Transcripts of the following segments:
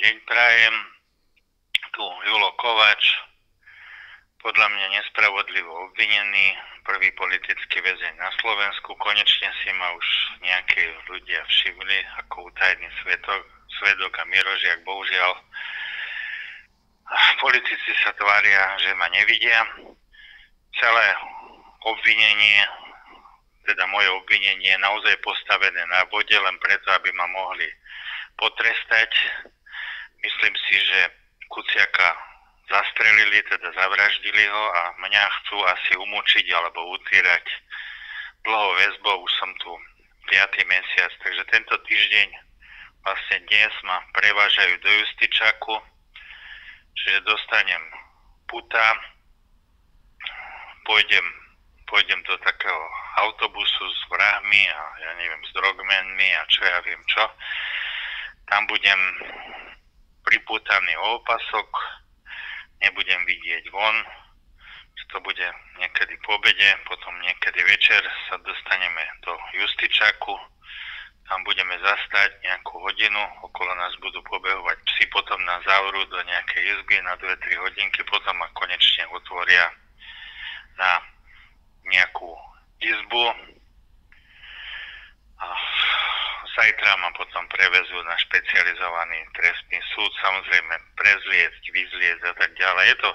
deň prajem. Tu Julo Kováč, podľa mňa nespravodlivo obvinený, prvý politický väzeň na Slovensku. Konečne si ma už nejakí ľudia všimli ako utajený svedok a Mirožiak. Bohužiaľ, politici sa tvária, že ma nevidia. Celé obvinenie, teda moje obvinenie, je naozaj postavené na bode len preto, aby ma mohli potrestať. Myslím si, že Kuciaka zastrelili, teda zavraždili ho a mňa chcú asi umúčiť alebo utýrať dlhou väzbou. Už som tu 5. mesiac, takže tento týždeň, vlastne dnes ma prevážajú do Justičaku, čiže dostanem puta, pôjdem do takého autobusu s vrahmi a ja neviem, s drogmenmi a čo ja viem čo. Tam budem pripútaný o opasok, nebudem vidieť von, že to bude niekedy po obede, potom niekedy večer sa dostaneme do Justičaku, tam budeme zastať nejakú hodinu, okolo nás budú pobehovať psi, potom nás zavrú do nejakej izby na 2-3 hodinky, potom ma konečne otvoria na nejakú izbu a zajtra ma potom prevezú na špecializovaný trestný súd, samozrejme prezliecť, vyzliecť a tak ďalej. Je to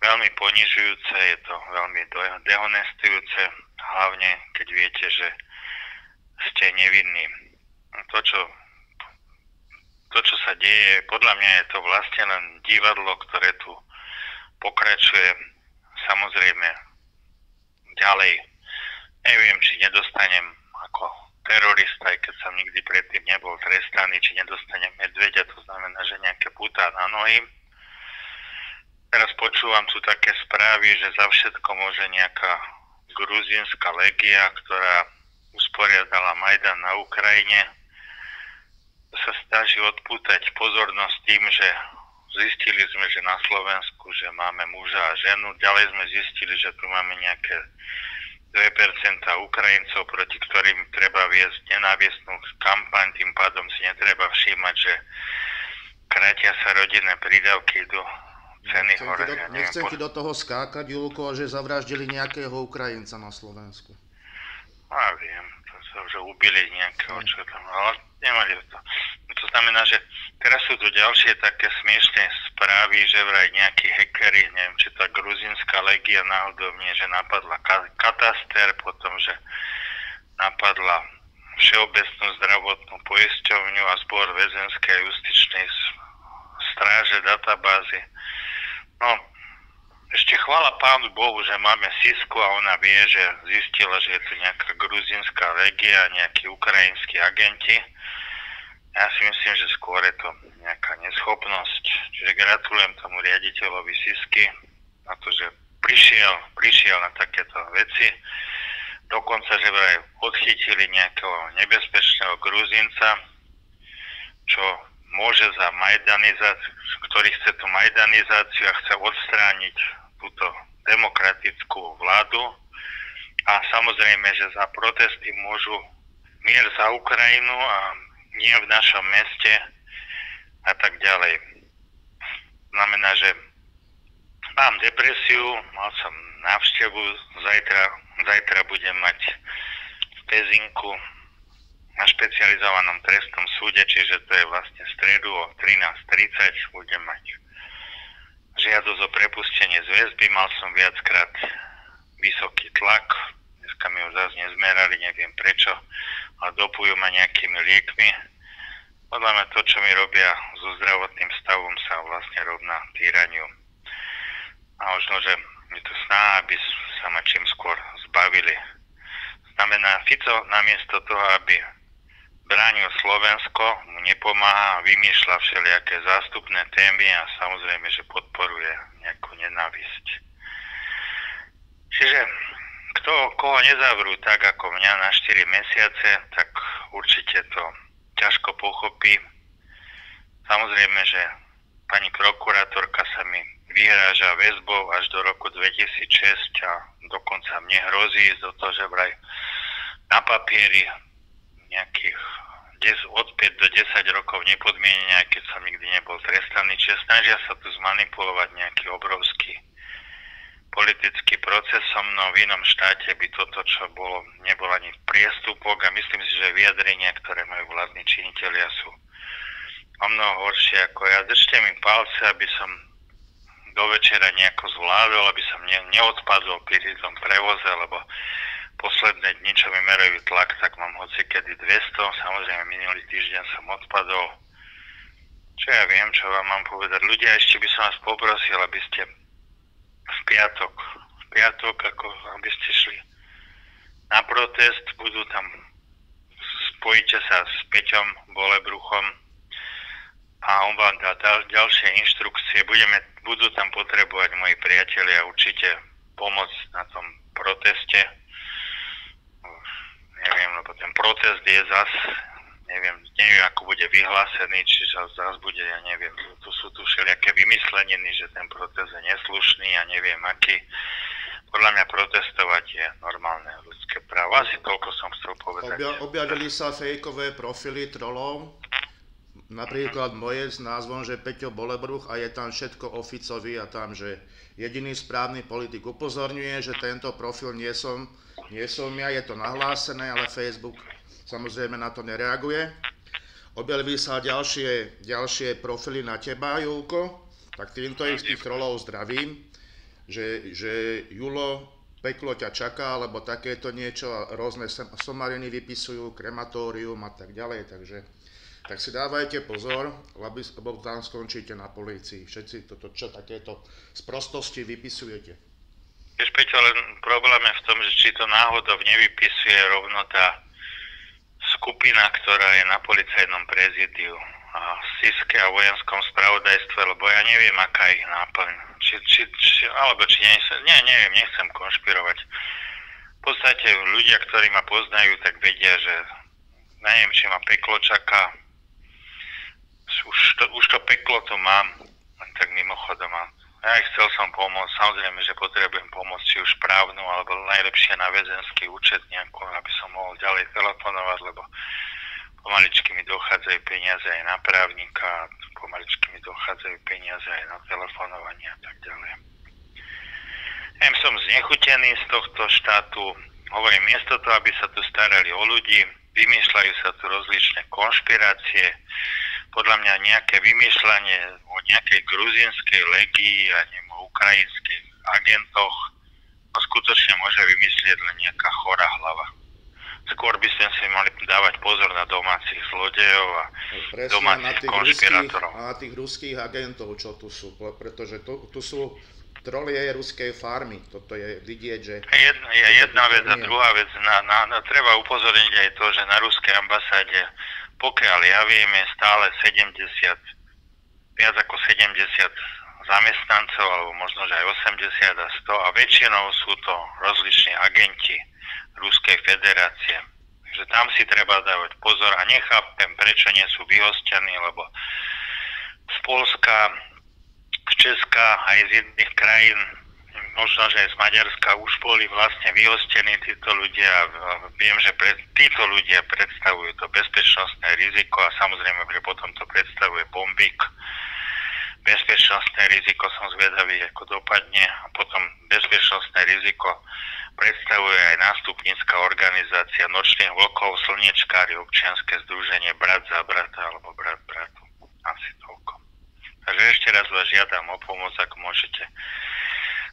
veľmi ponižujúce, je to veľmi dehonestujúce, hlavne keď viete, že ste nevinní. To, čo sa deje, podľa mňa je to vlastne len divadlo, ktoré tu pokračuje. Samozrejme ďalej neviem, či nedostanem ako terorista, aj keď som nikdy predtým nebol trestaný, či nedostanem medveďa, to znamená, že nejaké putá na nohy. Teraz počúvam tu také správy, že za všetko môže nejaká gruzínska legia, ktorá usporiadala Majdan na Ukrajine, sa snaží odpútať pozornosť tým, že zistili sme, že na Slovensku, že máme muža a ženu. Ďalej sme zistili, že tu máme nejaké 2% Ukrajincov, proti ktorým treba viesť nenávistnú kampaň, tým pádom si netreba všímať, že krátia sa rodinné prídavky do ceny hore. Nechcem ti do toho skákať, Julko, že zavraždili nejakého Ukrajinca na Slovensku. Ja viem, to sa už ubili nejakého, čo tam, ale nemali to. To znamená, že teraz sú tu ďalšie také smiešné správy, že vraj nejakí hackeri, neviem, či tá gruzínska legia náhodou nie, že napadla kataster, potom, že napadla Všeobecnú zdravotnú poisťovňu a zbor väzenskej a justičnej stráže, databázy. No, ešte chvála Pánu Bohu, že máme Sisku a ona vie, že zistila, že je tu nejaká gruzínska legia, nejakí ukrajinskí agenti. Ja si myslím, že skôr je to nejaká neschopnosť. Čiže gratulujem tomu riaditeľovi Sisky na to, že prišiel na takéto veci. Dokonca, že vraj odchytili nejakého nebezpečného Gruzínca, čo môže za majdanizáciu, ktorý chce tú majdanizáciu a chce odstrániť túto demokratickú vládu. A samozrejme, že za protesty môžu mier za Ukrajinu a nie v našom meste a tak ďalej. Znamená, že mám depresiu, mal som návštevu, zajtra budem mať v Pezinku na špecializovanom trestnom súde, čiže to je vlastne stredu o 13:30 budem mať žiadosť o prepustenie z väzby. Mal som viackrát vysoký tlak, dneska mi ho zase nezmerali, neviem prečo, a dopujú ma nejakými liekmi. Podľa mňa to, čo mi robia so zdravotným stavom, sa vlastne rovná týraniu. A možno, že je to snaha, aby sa ma čím skôr zbavili. Znamená, Fico namiesto toho, aby bránil Slovensko, mu nepomáha a vymýšľa všelijaké zástupné témy a samozrejme, že podporuje nejakú nenávisť. Čiže koho nezavrú tak ako mňa na 4 mesiace, tak určite to ťažko pochopí. Samozrejme, že pani prokurátorka sa mi vyhráža väzbou až do roku 2006 a dokonca mne hrozí ísť do toho, že vraj na papieri nejakých od 5 do 10 rokov nepodmienene, aj keď som nikdy nebol trestaný, čiže snažia sa tu zmanipulovať nejaký obrovský politický proces so mnou. V inom štáte by toto, čo bolo, nebol ani priestupok a myslím si, že vyjadrenia, ktoré majú vládni činitelia, sú o mnoho horšie ako ja. Držte mi palce, aby som do večera nejako zvládol, aby som neodpadol pri tom prevoze, lebo posledné dni, čo mi merajú tlak, tak mám hocikedy 200, samozrejme minulý týždeň som odpadol. Čo ja viem, čo vám mám povedať. Ľudia, ešte by som vás poprosil, aby ste v piatok, ako aby ste šli na protest, budú tam, spojíte sa s Peťom Bolebruchom a on vám dá ďalšie inštrukcie. Budú tam potrebovať moji priatelia určite pomôcť na tom proteste. Neviem, lebo ten protest je neviem, ako bude vyhlásený, či zás bude, ja neviem, tu sú tu všelijaké vymysleniny, že ten protest je neslušný a neviem aký. Podľa mňa protestovať je normálne ľudské právo. Asi toľko som chcel povedať. Objavili sa fejkové profily trolov, napríklad moje s názvom, že Peťo Bolebruch a je tam všetko oficový a tam, že jediný správny politik upozorňuje, že tento profil nie som ja, je to nahlásené, ale Facebook samozrejme na to nereaguje. Objavili sa ďalšie profily na teba, Julko, tak týmto istých trolov zdravím, že Julo, peklo ťa čaká, alebo takéto niečo, rôzne somariny vypisujú, krematórium a tak ďalej, takže tak si dávajte pozor, lebo tam skončíte na polícii. Všetci toto, čo takéto sprostosti vypisujete. Vieš, Peťo, len problém je v tom, že či to náhodou nevypisuje rovno tá skupina, ktorá je na policajnom prezídiu a SIS-ke a vojenskom spravodajstve, lebo ja neviem, aká ich náplň. Neviem, nechcem konšpirovať. V podstate ľudia, ktorí ma poznajú, tak vedia, že neviem, či ma peklo čaká. Už to peklo tu mám, tak mimochodom. Ja chcel som pomôcť, samozrejme, že potrebujem pomoc, či už právnu, alebo najlepšie na väzenský účet nejakú, aby som mohol ďalej telefonovať, lebo pomaličky mi dochádzajú peniaze aj na právnika, pomaličky mi dochádzajú peniaze aj na telefonovanie a tak ďalej. Ja som znechutený z tohto štátu, hovorím, miesto toho, aby sa tu starali o ľudí, vymýšľajú sa tu rozličné konšpirácie, podľa mňa nejaké vymýšľanie o nejakej gruzínskej legii a neviem, o ukrajinských agentoch to skutočne môže vymyslieť len nejaká chorá hlava. Skôr by sme si mali dávať pozor na domácich zlodejov a domácich konšpirátorov. A na tých ruských agentov, čo tu sú, pretože tu sú trolie ruskej farmy. Toto je vidieť, že... Jedna vec a druhá vec. Treba upozorniť aj to, že na ruskej ambasáde, pokiaľ ja viem, je stále viac ako 70 zamestnancov, alebo možno, že aj 80 a 100, a väčšinou sú to rozliční agenti Ruskej federácie. Takže tam si treba dávať pozor a nechápem, prečo nie sú vyhostení, lebo z Poľska, z Česka aj z jedných krajín, možno, že aj z Maďarska už boli vlastne vyhostení títo ľudia. Viem, že títo ľudia predstavujú to bezpečnostné riziko a samozrejme, že potom to predstavuje bombík. Bezpečnostné riziko, som zvedavý, ako dopadne, a potom bezpečnostné riziko predstavuje aj nástupnícka organizácia Nočných vlkov, slniečkári, občianske združenie Brat za brata alebo Brat bratu. Asi toľko. Takže ešte raz vás žiadam o pomoc, ak môžete.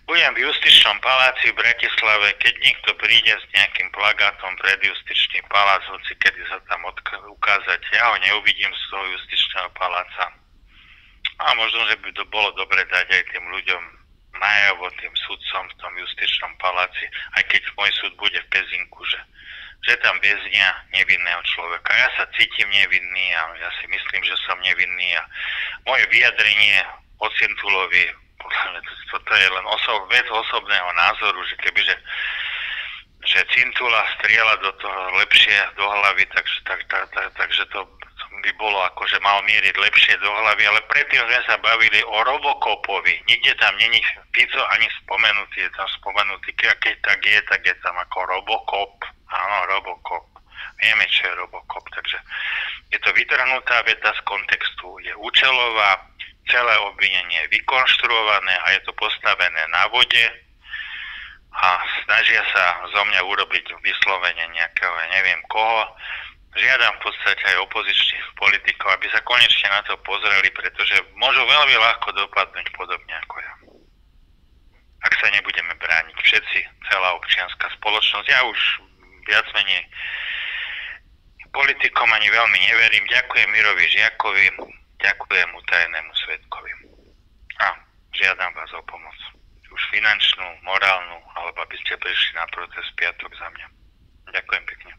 Budem v Justičnom paláci v Bratislave, keď niekto príde s nejakým plagátom pred Justičný palác, hoci kedy sa tam ukázať, ja ho neuvidím z toho Justičného paláca. A možno, že by to bolo dobre dať aj tým ľuďom najavo, tým sudcom v tom Justičnom paláci, aj keď môj súd bude v Pezinku, že tam väznia nevinného človeka. Ja sa cítim nevinný a ja si myslím, že som nevinný a moje vyjadrenie o Cintulovi, podľa mňa to je len vec osobného názoru, že kebyže Cintula strieľa do toho lepšie do hlavy, takže to by bolo ako, že mal mieriť lepšie do hlavy, ale predtým sme sa bavili o Robocopovi. Nikde tam není Fico ani spomenutý, je tam spomenutý, keď tak je tam ako Robocop. Áno, Robocop. Vieme, čo je Robocop, takže Je to vytrhnutá veta z kontextu, je účelová, celé obvinenie je vykonštruované a je to postavené na vode a snažia sa zo mňa urobiť vyslovene nejakého, neviem koho. Žiadam v podstate aj opozičných politikov, aby sa konečne na to pozreli, pretože môžu veľmi ľahko dopadnúť podobne ako ja. Ak sa nebudeme brániť všetci, celá občianska spoločnosť, ja už viac menej politikom ani veľmi neverím. Ďakujem Mirovi Žiakovi, ďakujem utajenému svedkovi. A žiadam vás o pomoc. Už finančnú, morálnu, alebo aby ste prišli na protest v piatok za mňa. Ďakujem pekne.